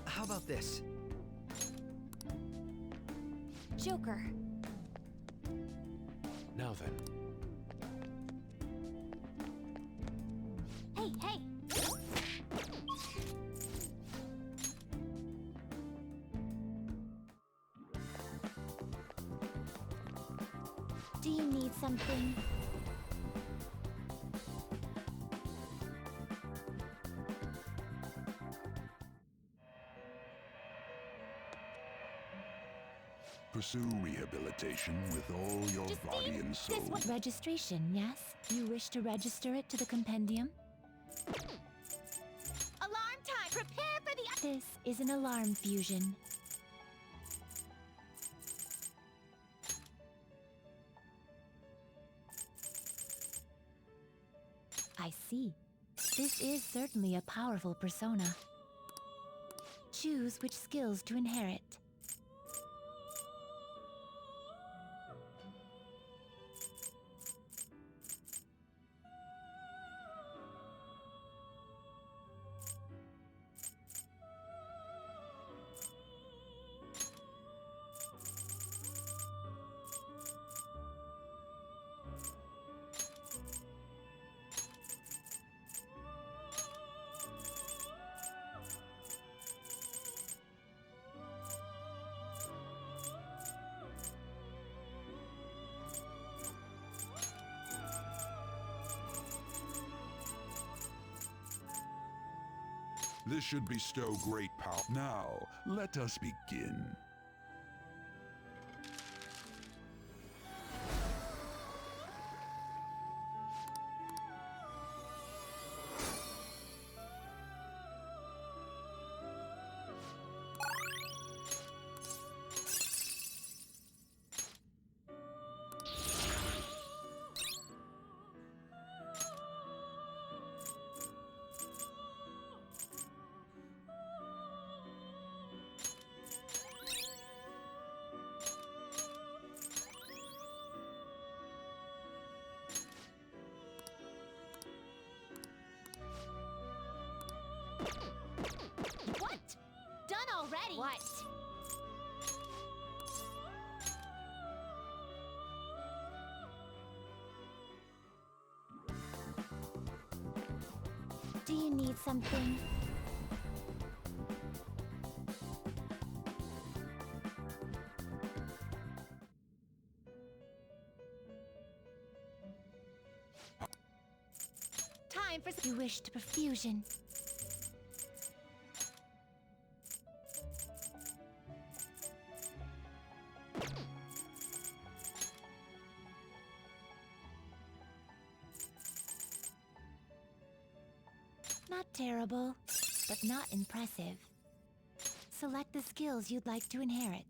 How about this? Joker. Now then. Hey, hey! Do you need something? Pursue rehabilitation with all your body and soul. Registration, yes? You wish to register it to the compendium? Alarm time! Prepare for the... This is an alarm fusion. I see. This is certainly a powerful persona. Choose which skills to inherit. This should bestow great power. Now, let us begin. What? Done already? What? Do you need something? Time for You wish to perfusion. Not terrible, but not impressive. Select the skills you'd like to inherit.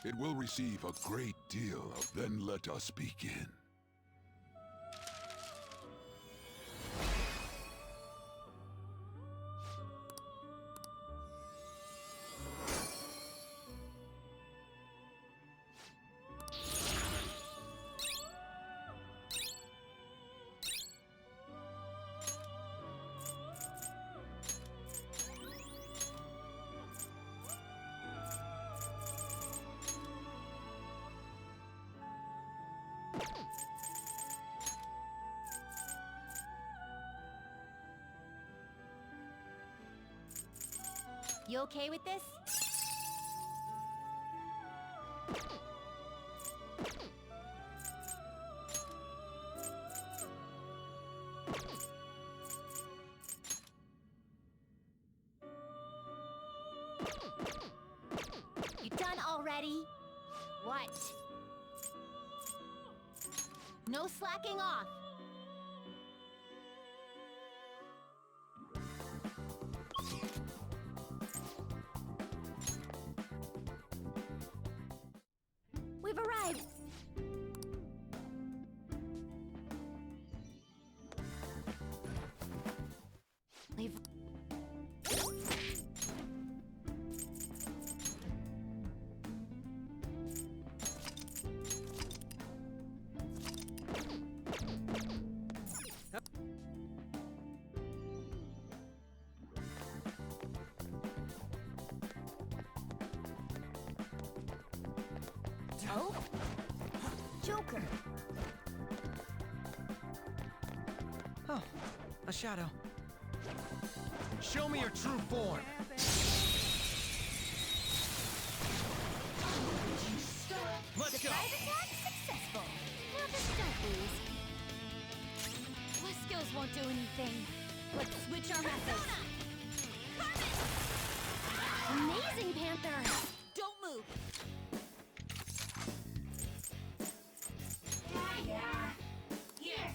It will receive a great deal of. Then let us begin. You okay with this? You done already? What? No slacking off. We've arrived. We've... Oh? Joker. Oh, a shadow. Show me your true form. Let's go. Surprise attack successful. Now just don't lose. My skills won't do anything. Let's switch our methods. Amazing, Panther. Don't move. Here.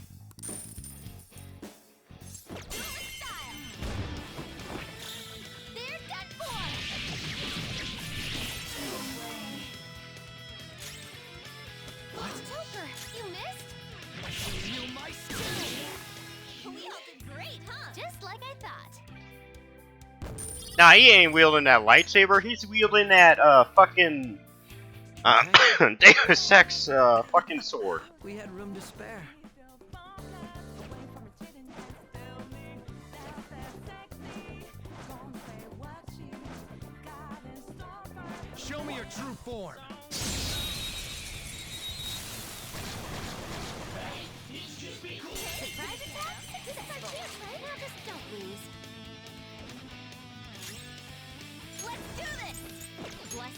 They're done for. Joker, you missed? You my skill. We all did great, huh? Just like I thought. Nah, he ain't wielding that lightsaber. He's wielding that fucking Deus Ex fucking sword. We had room to spare. Show me your true form. Surprise attack successful. Right now, just don't lose. Let's do this. Do I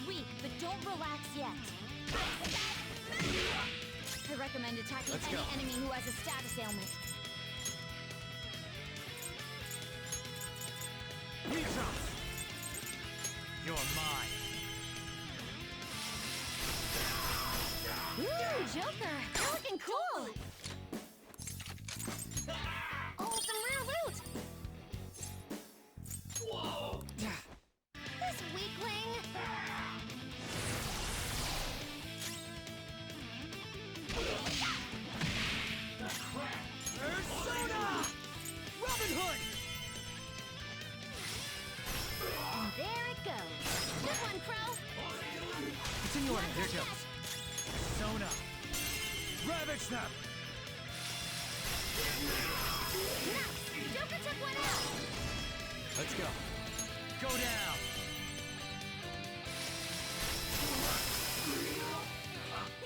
weak, but don't relax yet. I recommend attacking Let's any go. enemy who has a status ailment. Retros! You're mine. Ooh, Joker! You're looking cool! Oh, some rare loot! Whoa! This weakling! Persona! Robin Hood! And there it goes. Good one, Crow! Continue on, here goes. Persona! Ravage them! Nice! Joker took one out! Let's go. Go down!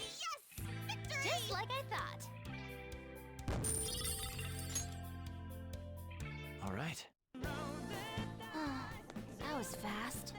Yes! Victory! Just like I thought. All right. That was fast.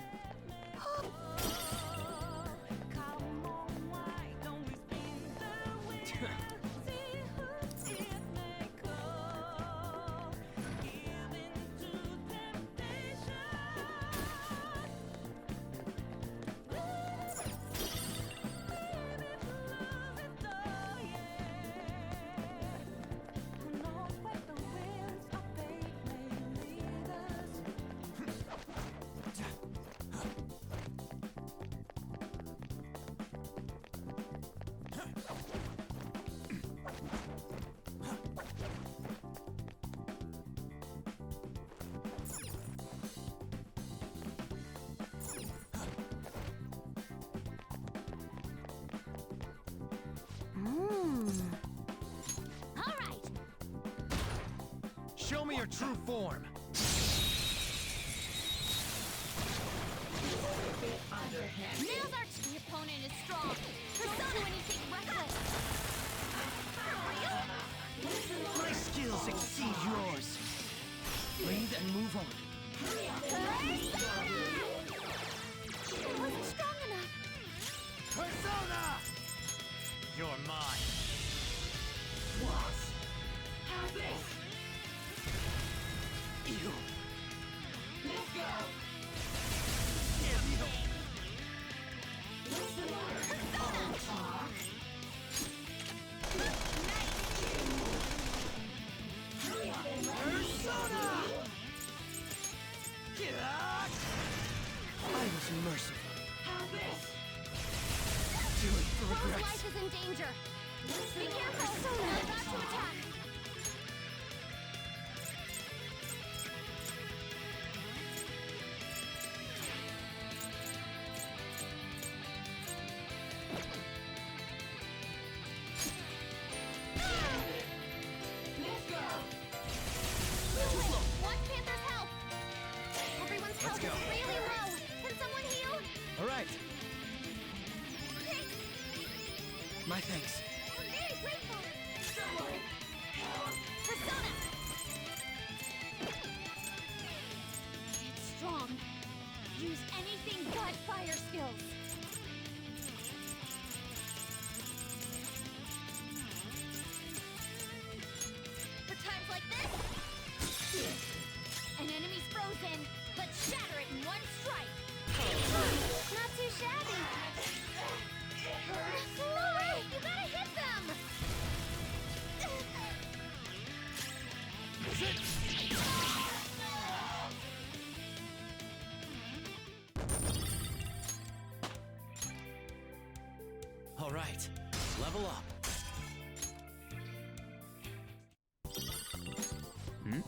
All right. Show me your true form. Nails Arch, the opponent is strong. Persona anything reckless. My skills exceed yours. Breathe and move on. It wasn't strong enough. Persona! You're mine. What? Have this. You. Let's go. Damn you. What's the matter? Persona! I was merciful. Have this. Do it for Crow's regrets. life is in danger. Be careful. Persona about to attack. Let's go. One Panther's health. Everyone's Let's health go. is really low. Can someone heal? All right. Thanks. My thanks. I'm very grateful. Someone. Help. Persona. It's strong. Use anything but fire skills. For times like this, an enemy's frozen. Let's shatter it in one strike. Not too shabby. No way! You gotta hit them! All right. Level up. Hmm?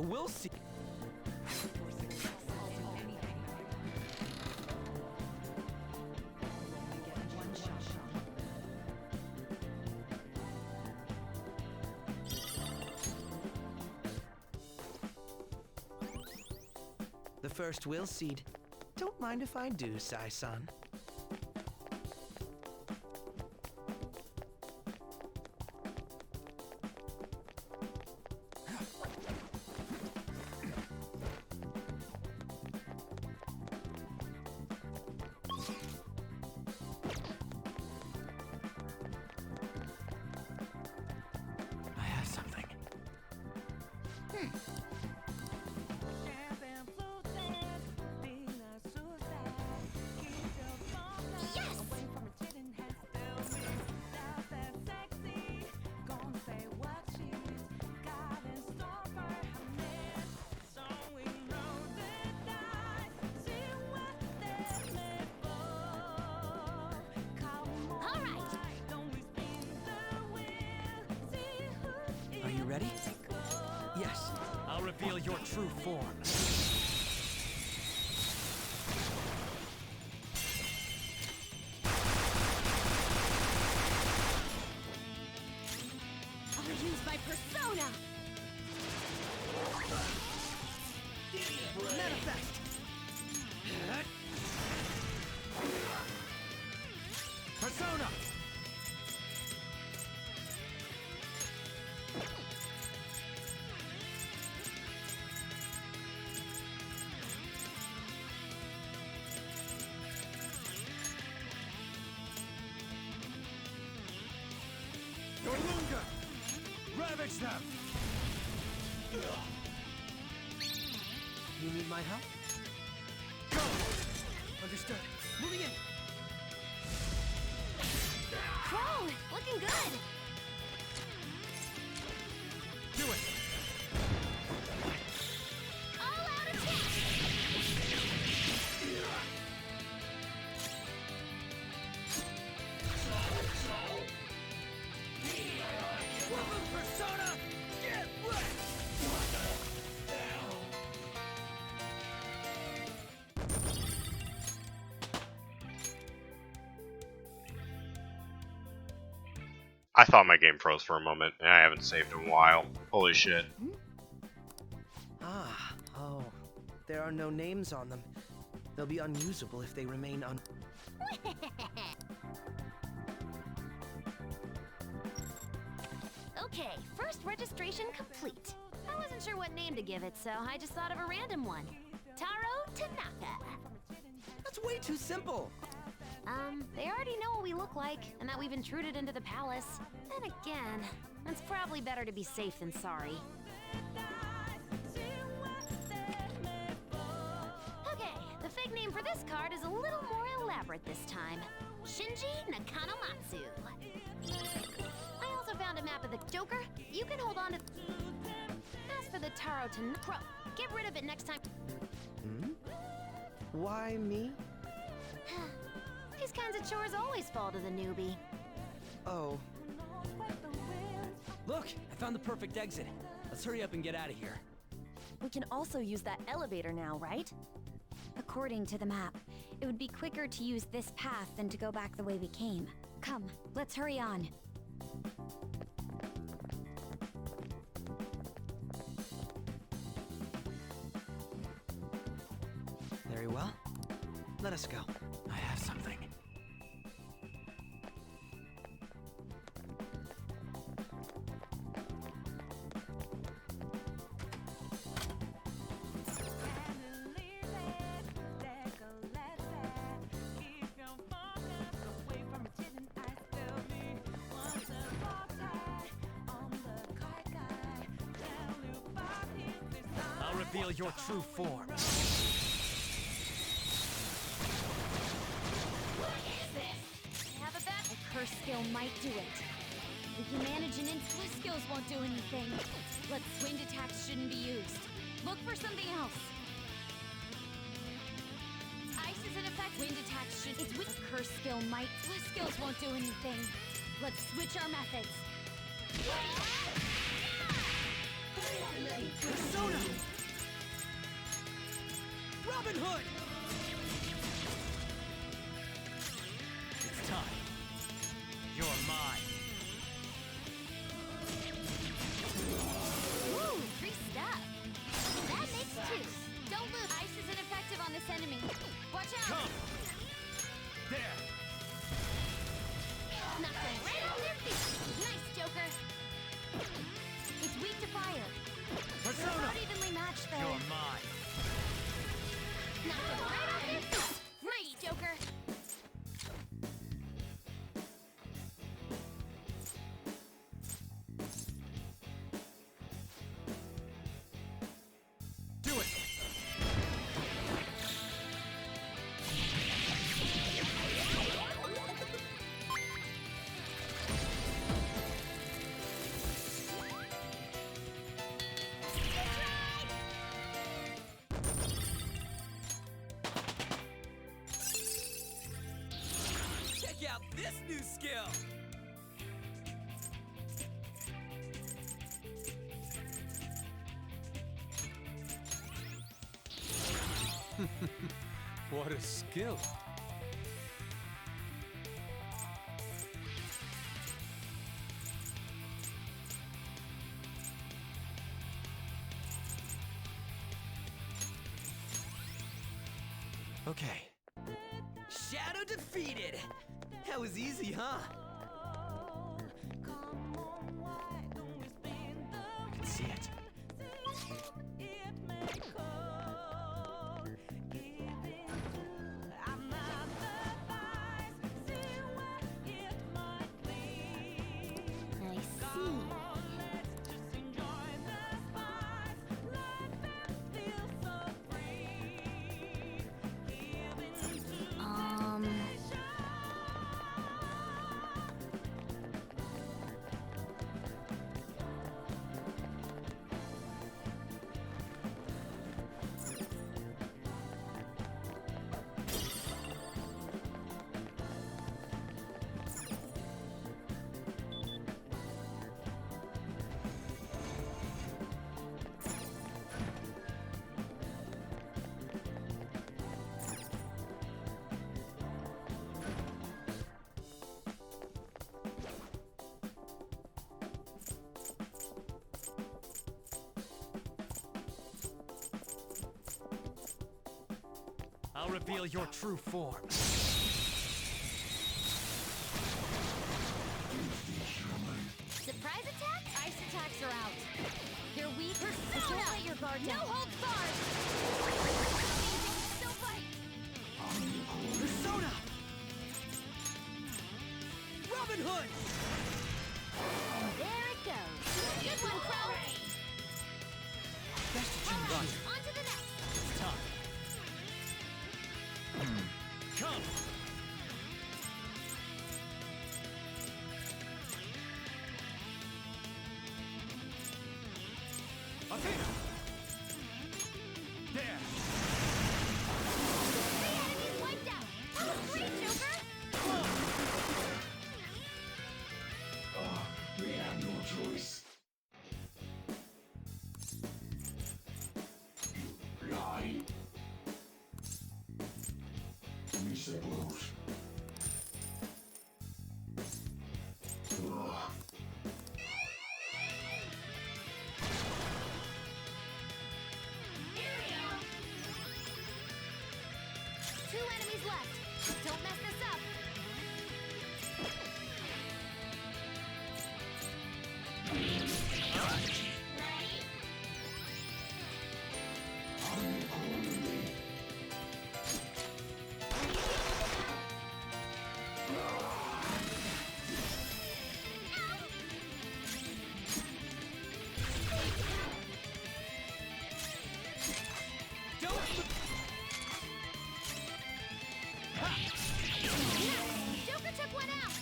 We'll see. The first will seed. Don't mind if I do, Sai-san. I have something. Are you ready? Yes, I'll reveal your true form. I'll use my persona! Manifest! Persona! Yorlunga! Ravage them! You need my help? Go! Understood. Moving in! Crone, looking good. Do it! All out attack. Persona! Get wrecked! I thought my game froze for a moment, and I haven't saved in a while. Holy shit. Oh. There are no names on them. They'll be unusable if they remain un... Okay, first registration complete. I wasn't sure what name to give it, so I just thought of a random one. Taro Tanaka. That's way too simple. They already know what we look like, and that we've intruded into the palace. Then again, it's probably better to be safe than sorry. Okay, the fake name for this card is a little more elaborate this time. Shinji Nakanomatsu. I also found a map of the Joker. You can hold on to... As for the Taro Tanaka, get rid of it next time. Why me? These kinds of chores always fall to the newbie. Oh. Look, I found the perfect exit. Let's hurry up and get out of here. We can also use that elevator now, right? According to the map, it would be quicker to use this path than to go back the way we came. Come, let's hurry on. Very well. Let us go. I have something. I'll reveal your true form. Have a bet? A curse skill might do it. We can manage an Twist skills won't do anything. Let's wind attacks shouldn't be used. Look for something else. Ice is in effect. Wind attacks should. It's with curse skill might. Twist skills won't do anything. Let's switch our methods. Persona! Robin Hood! It's time. You're mine. Ooh, free stuff. That makes two. Don't move. Ice is ineffective on this enemy. Watch out. Come! There! Knock them right off their feet. Nice, Joker. It's weak to fire. Persona! They're not evenly matched, though. You're mine. Knock them right off their feet. Nice, Joker. Do it! Check out this new skill. What a skill. Okay. Shadow defeated. That was easy, huh? I can see it. I see. I'll reveal your true form. Surprise attack? Ice attacks are out. They're weak. Persona! Don't let your guard down. No holds barred! Still fight! Persona! Robin Hood! There it goes. Good one, Crow! Best to run. On to the next! It's time. Come! Athena! There! The enemy's wiped out! That was great, Joker! We have no choice. You lie. We suppose. Ugh. 2 enemies left. Don't mess this up. Joker took one out.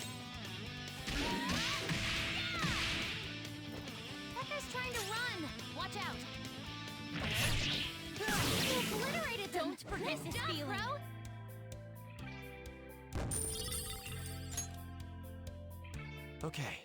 That guy's trying to run. Watch out. You obliterated them. Don't forget Nice this job, feeling. Crow. Okay.